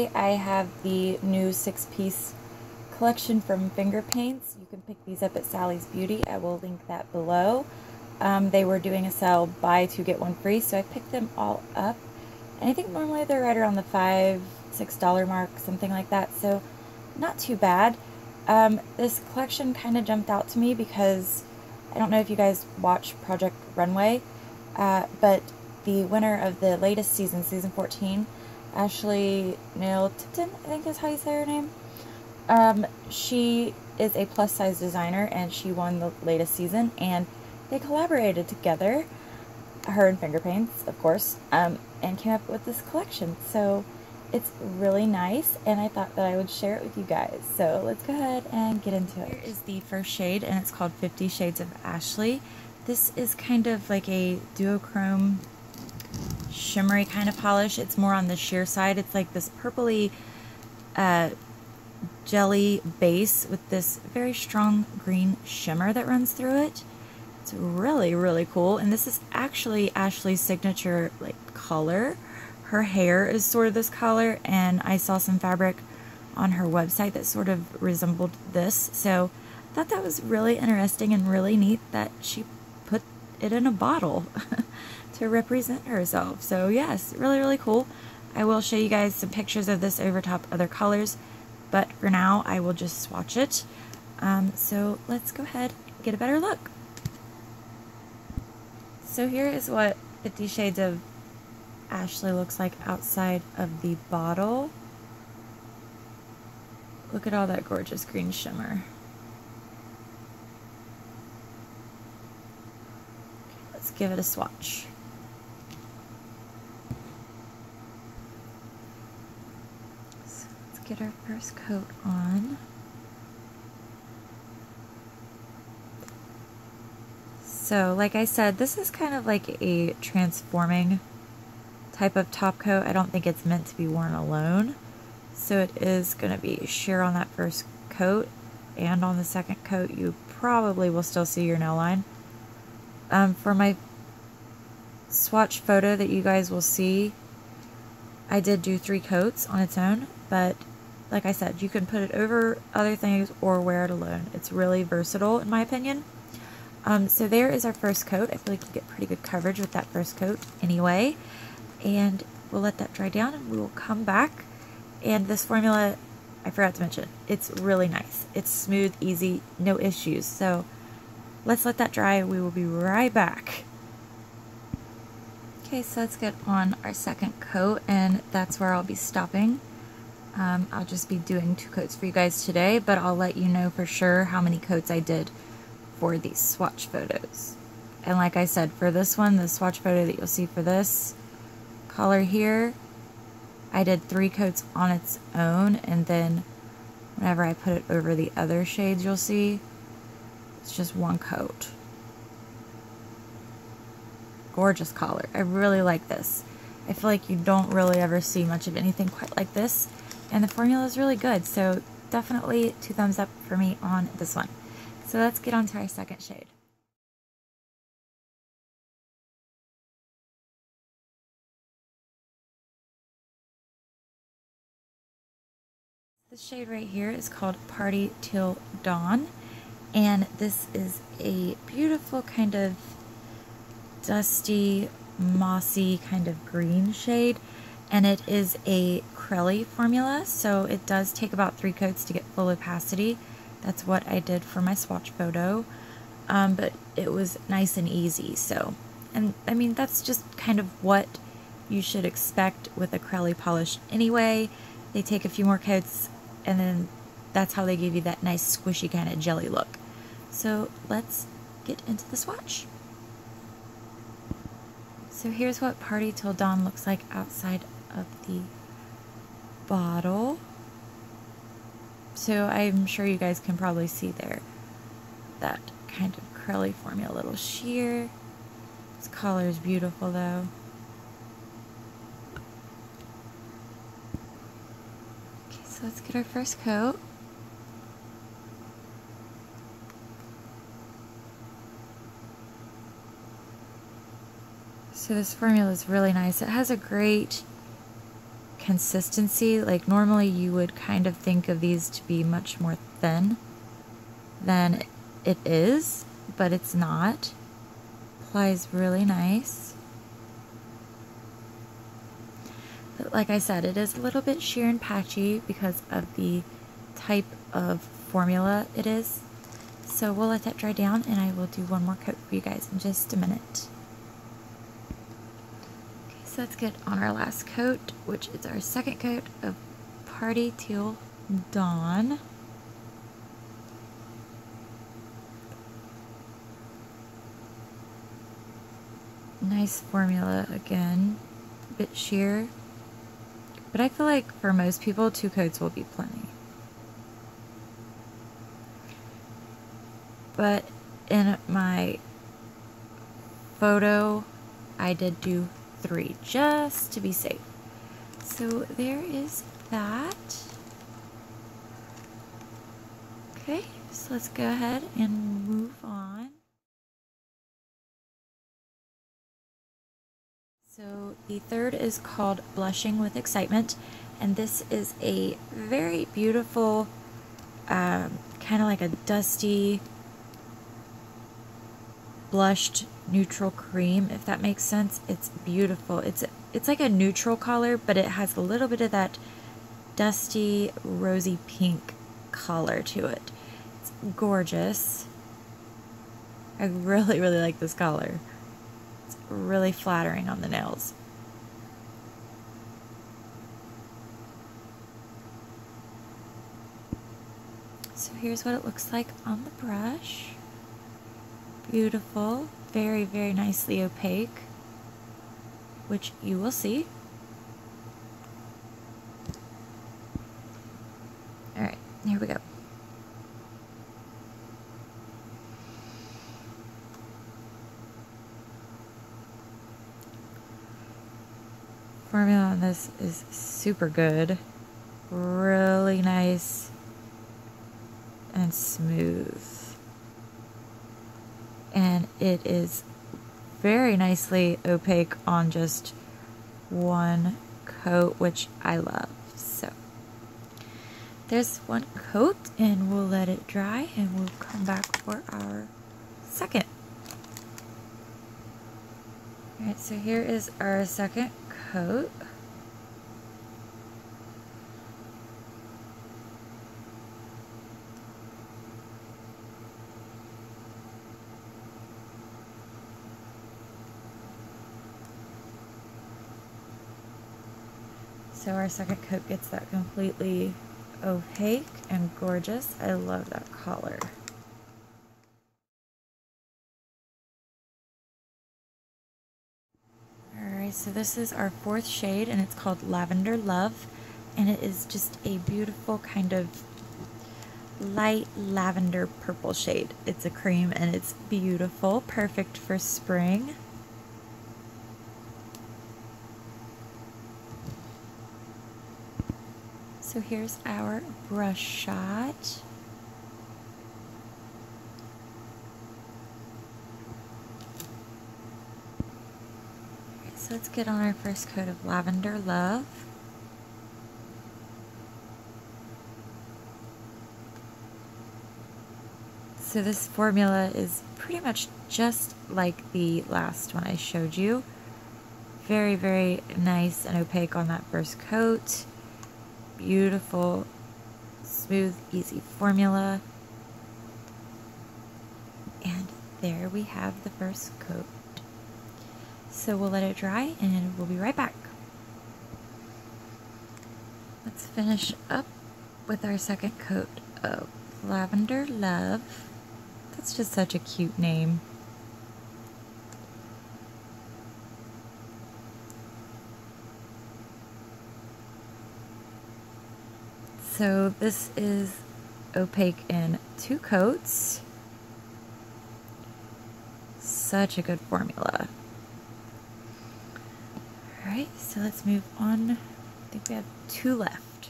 Today I have the new 6-piece collection from Finger Paints. You can pick these up at Sally's Beauty. I will link that below. They were doing a sale, buy 2 get 1 free, so I picked them all up. And I think normally they're right around the $5, $6 mark, something like that, so not too bad. This collection kind of jumped out to me because I don't know if you guys watch Project Runway, but the winner of the latest season, season 14, Nell Tipton, I think is how you say her name. She is a plus size designer and she won the latest season, and they collaborated together, her and Finger Paints, of course, and came up with this collection. So it's really nice, and I thought that I would share it with you guys. So let's go ahead and get into it. Here is the first shade, and it's called 50 Shades of Ashley. This is kind of like a duochrome shimmery kind of polish. It's more on the sheer side. It's like this purpley jelly base with this very strong green shimmer that runs through it. It's really, really cool. And this is actually Ashley's signature color. Her hair is sort of this color, and I saw some fabric on her website that sort of resembled this. So I thought that was really interesting and really neat that she put it in a bottle to represent herself. So yes, really, really cool. I will show you guys some pictures of this over top other colors, but for now I will just swatch it. So let's go ahead and get a better look. So here is what 50 Shades of Ashley looks like outside of the bottle. Look at all that gorgeous green shimmer. Let's give it a swatch. So let's get our first coat on. So like I said, this is kind of like a transforming type of top coat. I don't think it's meant to be worn alone. So it is going to be sheer on that first coat, and on the second coat you probably will still see your nail line. For my swatch photo that you guys will see, I did do 3 coats on its own, but like I said, you can put it over other things or wear it alone. It's really versatile in my opinion. So there is our first coat. I feel like you get pretty good coverage with that first coat anyway. And we'll let that dry down and we will come back. And this formula, I forgot to mention, it's really nice. It's smooth, easy, no issues. So let's let that dry. We will be right back. Okay, so let's get on our second coat, and that's where I'll be stopping. I'll just be doing 2 coats for you guys today, but I'll let you know for sure how many coats I did for these swatch photos. And like I said, for this one, the swatch photo that you'll see for this color here, I did 3 coats on its own, and then whenever I put it over the other shades, you'll see it's just 1 coat. Gorgeous color. I really like this. I feel like you don't really ever see much of anything quite like this, and the formula is really good, so definitely 2 thumbs up for me on this one. So let's get on to our second shade. This shade right here is called Party Till Dawn, and this is a beautiful kind of dusty, mossy kind of green shade, and it is a Crelly formula, so it does take about 3 coats to get full opacity. That's what I did for my swatch photo, but it was nice and easy. So, and I mean, that's just kind of what you should expect with a Crelly polish anyway. They take a few more coats, and then that's how they give you that nice squishy kind of jelly look. So let's get into the swatch. So here's what Party Till Dawn looks like outside of the bottle. So I'm sure you guys can probably see there that kind of curly formula, little sheer. This color is beautiful though. Okay, so let's get our first coat. So this formula is really nice. It has a great consistency, like normally you would kind of think of these to be much more thin than it is, but it's not. Applies really nice. But like I said, it is a little bit sheer and patchy because of the type of formula it is. So we'll let that dry down and I will do one more coat for you guys in just a minute. Okay, so let's get on our last coat, which is our second coat of Party Teal Dawn. Nice formula again, a bit sheer, but I feel like for most people 2 coats will be plenty. But in my photo I did do 3 just to be safe. So there is that. Okay, so let's go ahead and move on. So the third is called Blushing with Excitement, and this is a very beautiful, kind of like a dusty, blushed neutral cream, if that makes sense. It's beautiful. It's like a neutral color, but it has a little bit of that dusty, rosy pink color to it. It's gorgeous. I really, really like this color. Really flattering on the nails. So here's what it looks like on the brush. Beautiful, very, very nicely opaque, which you will see. All right, here we go. Formula on this is super good, really nice and smooth, and it is very nicely opaque on just one coat, which I love. So there's one coat and we'll let it dry and we'll come back for our second. Alright, so here is our second coat. So our second coat gets that completely opaque and gorgeous. I love that color. Alright, so this is our fourth shade and it's called Lavender Love, and it is just a beautiful kind of light lavender purple shade. It's a cream and it's beautiful, perfect for spring. So here's our brush shot. Alright, so let's get on our first coat of Lavender Love. So this formula is pretty much just like the last one I showed you. Very, very nice and opaque on that first coat. Beautiful, smooth, easy formula. And there we have the first coat. So we'll let it dry and we'll be right back. Let's finish up with our second coat of Lavender Love. That's just such a cute name. So this is opaque in 2 coats. Such a good formula. Alright, so let's move on. I think we have 2 left.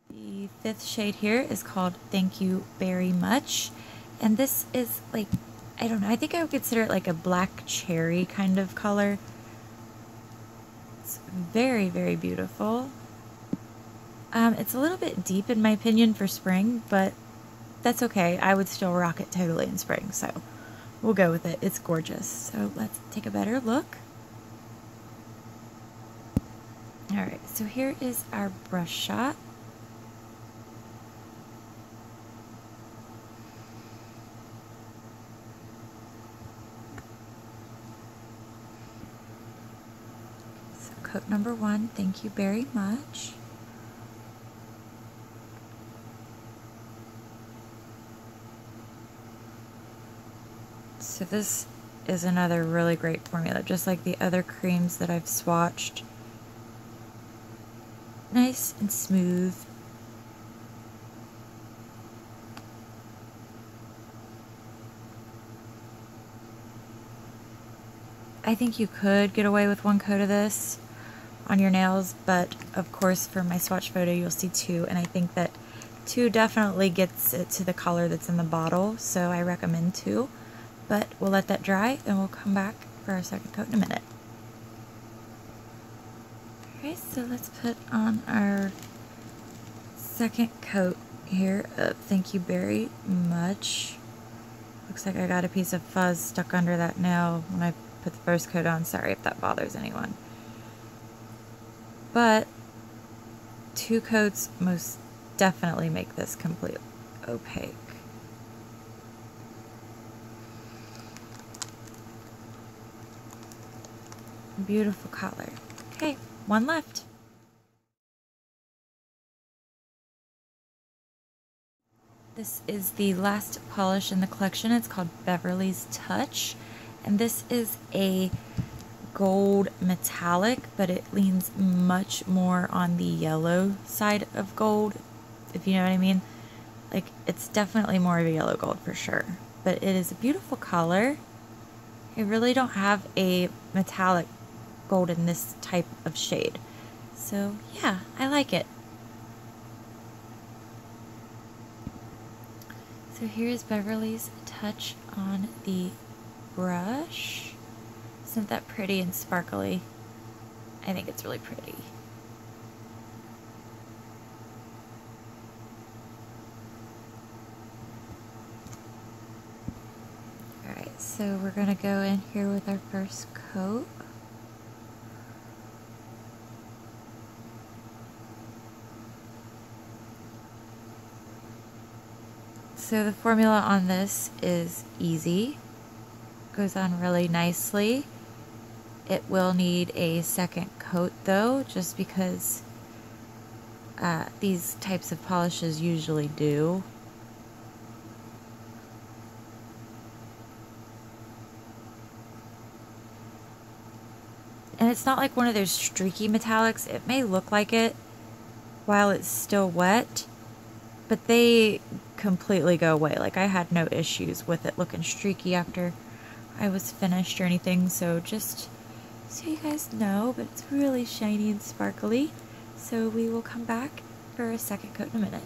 The 5th shade here is called Thank You Very Much. And this is like, I don't know, I think I would consider it like a black cherry kind of color. It's very, very beautiful. It's a little bit deep in my opinion for spring, but that's okay. I would still rock it totally in spring, so we'll go with it. It's gorgeous. So let's take a better look. Alright, so here is our brush shot. So coat number 1, thank you very much. So this is another really great formula, just like the other creams that I've swatched. Nice and smooth. I think you could get away with 1 coat of this on your nails, but of course for my swatch photo you'll see 2, and I think that 2 definitely gets it to the color that's in the bottle, so I recommend 2. But we'll let that dry and we'll come back for our second coat in a minute. Okay, so let's put on our second coat here of thank you very much. Looks like I got a piece of fuzz stuck under that nail when I put the first coat on. Sorry if that bothers anyone. But 2 coats most definitely make this completely opaque. Beautiful color. Okay, 1 left. This is the last polish in the collection. It's called Beverlys Touch, and this is a gold metallic, but it leans much more on the yellow side of gold, if you know what I mean. Like, it's definitely more of a yellow gold for sure, but it is a beautiful color. I really don't have a metallic gold in this type of shade, so yeah, I like it. So here's Beverlys Touch on the brush. Isn't that pretty and sparkly? I think it's really pretty. Alright, so we're gonna go in here with our first coat. So the formula on this is easy. Goes on really nicely. It will need a second coat though, just because these types of polishes usually do. And it's not like one of those streaky metallics. It may look like it while it's still wet, but they completely go away. Like, I had no issues with it looking streaky after I was finished or anything, so just so you guys know, but it's really shiny and sparkly. So we will come back for a second coat in a minute.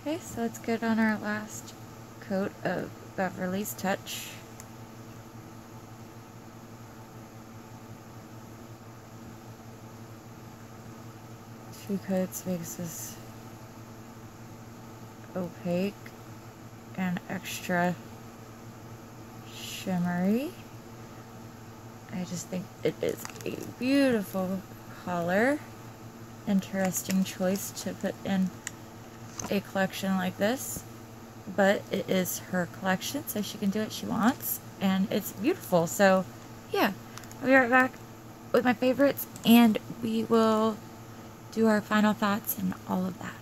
Okay, so let's get on our last coat of Beverlys Touch. Two coats makes this opaque and extra shimmery. I just think it is a beautiful color. Interesting choice to put in a collection like this, but it is her collection, so she can do what she wants, and it's beautiful. So yeah, I'll be right back with my favorites, and we will do our final thoughts and all of that.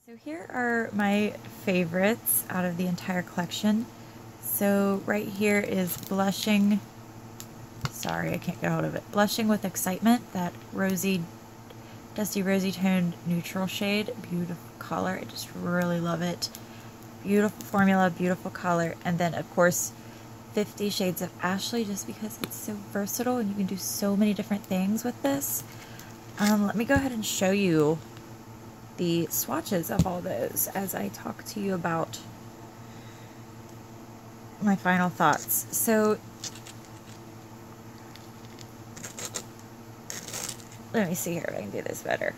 So here are my favorites out of the entire collection. So right here is Blushing, sorry I can't get a hold of it, Blushing with Excitement, that rosy, dusty rosy toned neutral shade. Beautiful color, I just really love it. Beautiful formula, beautiful color. And then of course 50 Shades of Ashley, just because it's so versatile and you can do so many different things with this. Let me go ahead and show you the swatches of all those as I talk to you about my final thoughts. So let me see here if I can do this better.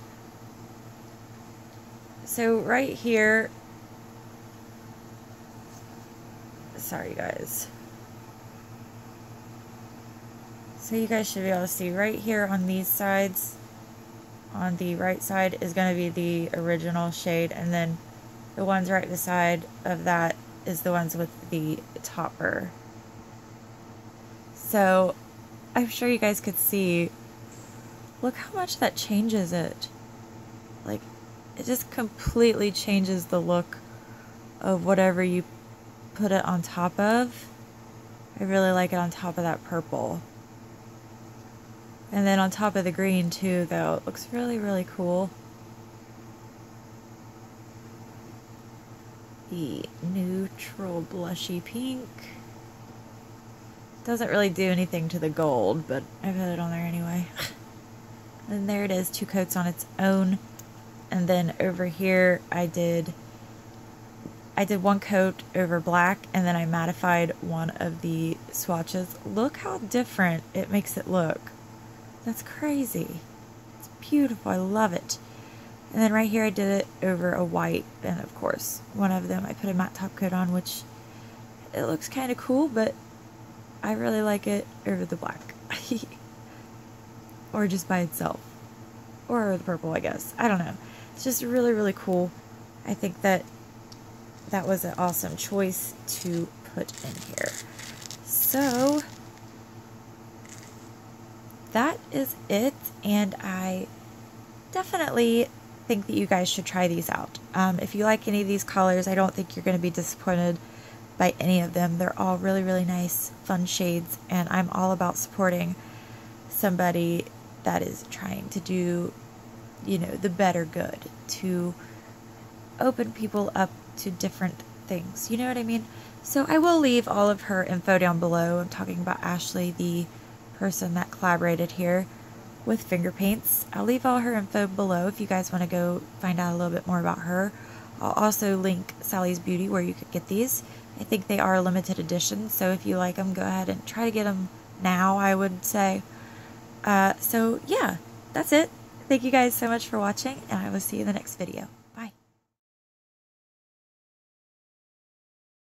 So right here, sorry guys. So you guys should be able to see right here on these sides, on the right side is going to be the original shade, and then the ones right beside of that is the ones with the topper. So I'm sure you guys could see, look how much that changes it. Like, it just completely changes the look of whatever you put it on top of. I really like it on top of that purple. And then on top of the green too, though. It looks really, really cool. The neutral blushy pink. Doesn't really do anything to the gold, but I put it on there anyway. And there it is, 2 coats on its own. And then over here I did 1 coat over black, and then I mattified one of the swatches. Look how different it makes it look. That's crazy. It's beautiful. I love it. And then right here I did it over a white, and of course one of them I put a matte top coat on, which it looks kind of cool, but I really like it over the black. Or just by itself. Or the purple, I guess. I don't know. It's just really, really cool. I think that that was an awesome choice to put in here. So that is it, and I definitely think that you guys should try these out. If you like any of these colors, I don't think you're going to be disappointed by any of them. They're all really, really nice, fun shades, and I'm all about supporting somebody that is trying to do, you know, the better good, to open people up to different things. You know what I mean? So I will leave all of her info down below. I'm talking about Ashley, the person that collaborated here with finger paints. I'll leave all her info below if you guys want to go find out a little bit more about her. I'll also link Sally's Beauty where you could get these. I think they are limited edition, so if you like them, go ahead and try to get them now, I would say. So yeah, that's it. Thank you guys so much for watching, and I will see you in the next video.